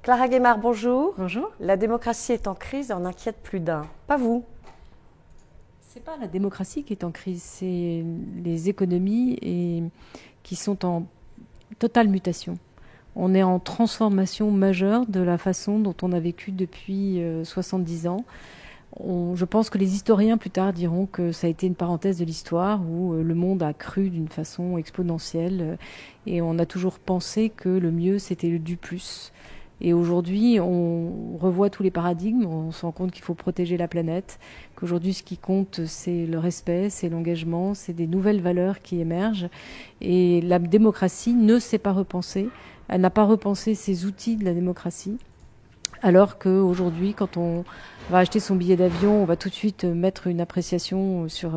Clara Guémard, bonjour. Bonjour. La démocratie est en crise et en inquiète plus d'un. Pas vous. C'est pas la démocratie qui est en crise, c'est les économies qui sont en totale mutation. On est en transformation majeure de la façon dont on a vécu depuis 70 ans. Je pense que les historiens plus tard diront que ça a été une parenthèse de l'histoire où le monde a cru d'une façon exponentielle et on a toujours pensé que le mieux c'était le du plus. Et aujourd'hui, on revoit tous les paradigmes, on se rend compte qu'il faut protéger la planète, qu'aujourd'hui ce qui compte c'est le respect, c'est l'engagement, c'est des nouvelles valeurs qui émergent. Et la démocratie ne s'est pas repensée, elle n'a pas repensé ses outils de la démocratie. Alors qu'aujourd'hui, quand on va acheter son billet d'avion, on va tout de suite mettre une appréciation sur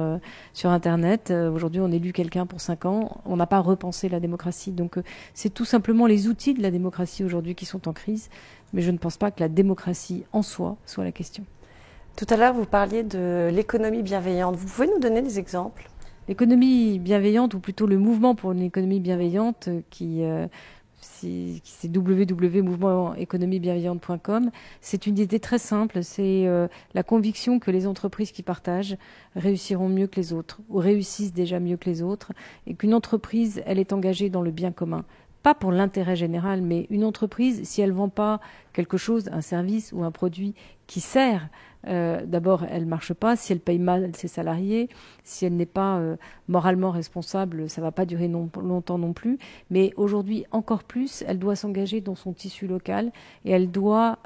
Internet. Aujourd'hui, on élit quelqu'un pour 5 ans. On n'a pas repensé la démocratie. Donc, c'est tout simplement les outils de la démocratie aujourd'hui qui sont en crise. Mais je ne pense pas que la démocratie en soi soit la question. Tout à l'heure, vous parliez de l'économie bienveillante. Vous pouvez nous donner des exemples ? L'économie bienveillante, ou plutôt le mouvement pour une économie bienveillante, c'est www.mouvementéconomiebienveillante.com. C'est une idée très simple, c'est la conviction que les entreprises qui partagent réussiront mieux que les autres, ou réussissent déjà mieux que les autres, et qu'une entreprise, elle est engagée dans le bien commun. Pas pour l'intérêt général, mais une entreprise, si elle ne vend pas quelque chose, un service ou un produit qui sert, d'abord, elle ne marche pas. Si elle paye mal ses salariés, si elle n'est pas moralement responsable, ça ne va pas durer longtemps non plus. Mais aujourd'hui, encore plus, elle doit s'engager dans son tissu local et elle doit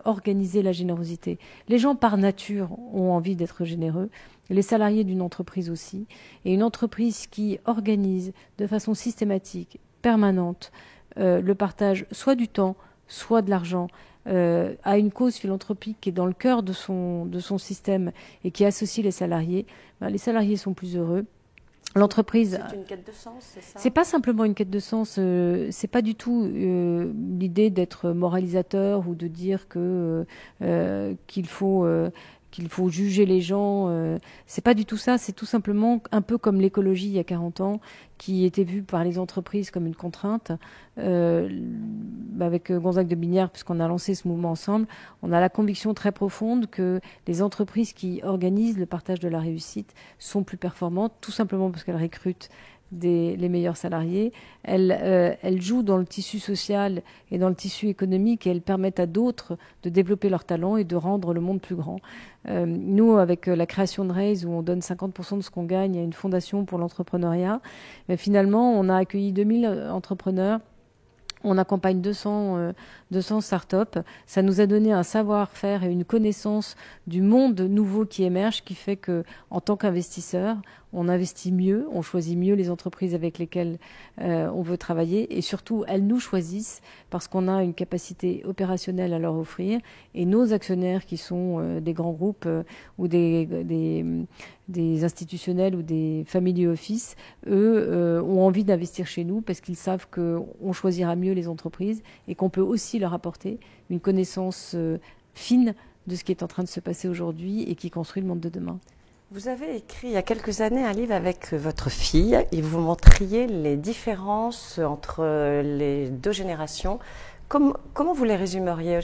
organiser la générosité. Les gens, par nature, ont envie d'être généreux. Les salariés d'une entreprise aussi. Et une entreprise qui organise de façon systématique, permanente, le partage soit du temps, soit de l'argent, à une cause philanthropique qui est dans le cœur de son système et qui associe les salariés sont plus heureux. L'entreprise. C'est une quête de sens, c'est ça ? C'est pas simplement une quête de sens. C'est pas du tout l'idée d'être moralisateur ou de dire qu'il faut juger les gens. C'est pas du tout ça. C'est tout simplement un peu comme l'écologie il y a 40 ans, qui était vue par les entreprises comme une contrainte. Avec Gonzague de Binière, puisqu'on a lancé ce mouvement ensemble, on a la conviction très profonde que les entreprises qui organisent le partage de la réussite sont plus performantes, tout simplement parce qu'elles recrutent les meilleurs salariés. Elles jouent dans le tissu social et dans le tissu économique et elles permettent à d'autres de développer leurs talents et de rendre le monde plus grand. Nous, avec la création de Raise, où on donne 50% de ce qu'on gagne à une fondation pour l'entrepreneuriat, finalement, on a accueilli 2000 entrepreneurs. On accompagne 200 startups. Ça nous a donné un savoir-faire et une connaissance du monde nouveau qui émerge, qui fait que, en tant qu'investisseur, on investit mieux, on choisit mieux les entreprises avec lesquelles on veut travailler, et surtout, elles nous choisissent parce qu'on a une capacité opérationnelle à leur offrir. Et nos actionnaires, qui sont des grands groupes ou des institutionnels ou des family office, eux ont envie d'investir chez nous parce qu'ils savent qu'on choisira mieux les entreprises et qu'on peut aussi leur apporter une connaissance fine de ce qui est en train de se passer aujourd'hui et qui construit le monde de demain. Vous avez écrit il y a quelques années un livre avec votre fille et vous montriez les différences entre les deux générations. Comment vous les résumeriez ?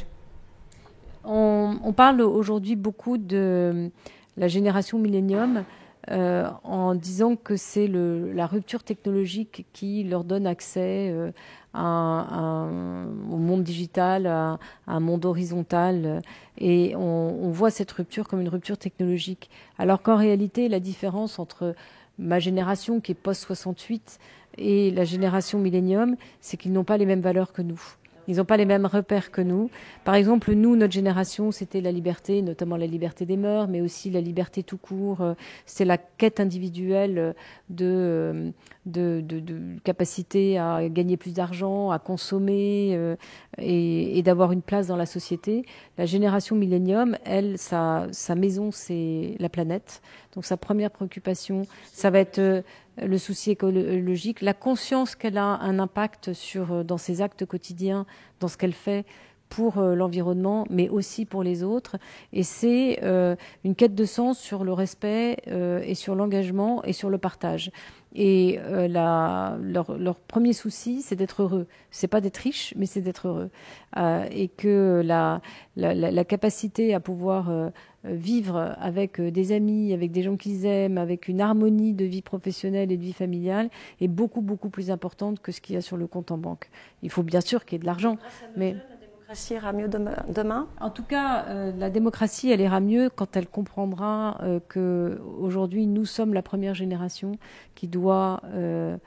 On parle aujourd'hui beaucoup de la génération millénium en disant que c'est la rupture technologique qui leur donne accès au monde digital, à un monde horizontal. Et on voit cette rupture comme une rupture technologique. Alors qu'en réalité, la différence entre ma génération, qui est post-68, et la génération millénium, c'est qu'ils n'ont pas les mêmes valeurs que nous. Ils n'ont pas les mêmes repères que nous. Par exemple, nous, notre génération, c'était la liberté, notamment la liberté des mœurs, mais aussi la liberté tout court. C'est la quête individuelle de capacité à gagner plus d'argent, à consommer et d'avoir une place dans la société. La génération millénium, elle, sa maison, c'est la planète. Donc sa première préoccupation, ça va être le souci écologique, la conscience qu'elle a un impact dans ses actes quotidiens, dans ce qu'elle fait pour l'environnement, mais aussi pour les autres. Et c'est une quête de sens sur le respect et sur l'engagement et sur le partage. Et leur premier souci, c'est d'être heureux. C'est pas d'être riche, mais c'est d'être heureux. Et que la capacité à pouvoir vivre avec des amis, avec des gens qu'ils aiment, avec une harmonie de vie professionnelle et de vie familiale est beaucoup, beaucoup plus importante que ce qu'il y a sur le compte en banque. Il faut bien sûr qu'il y ait de l'argent, mais... La démocratie ira mieux demain? En tout cas, la démocratie, elle ira mieux quand elle comprendra qu'aujourd'hui, nous sommes la première génération qui doit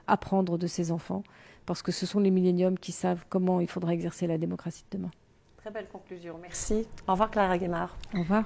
apprendre de ses enfants, parce que ce sont les milléniums qui savent comment il faudra exercer la démocratie de demain. Très belle conclusion, merci. Au revoir Clara Guémard. Au revoir.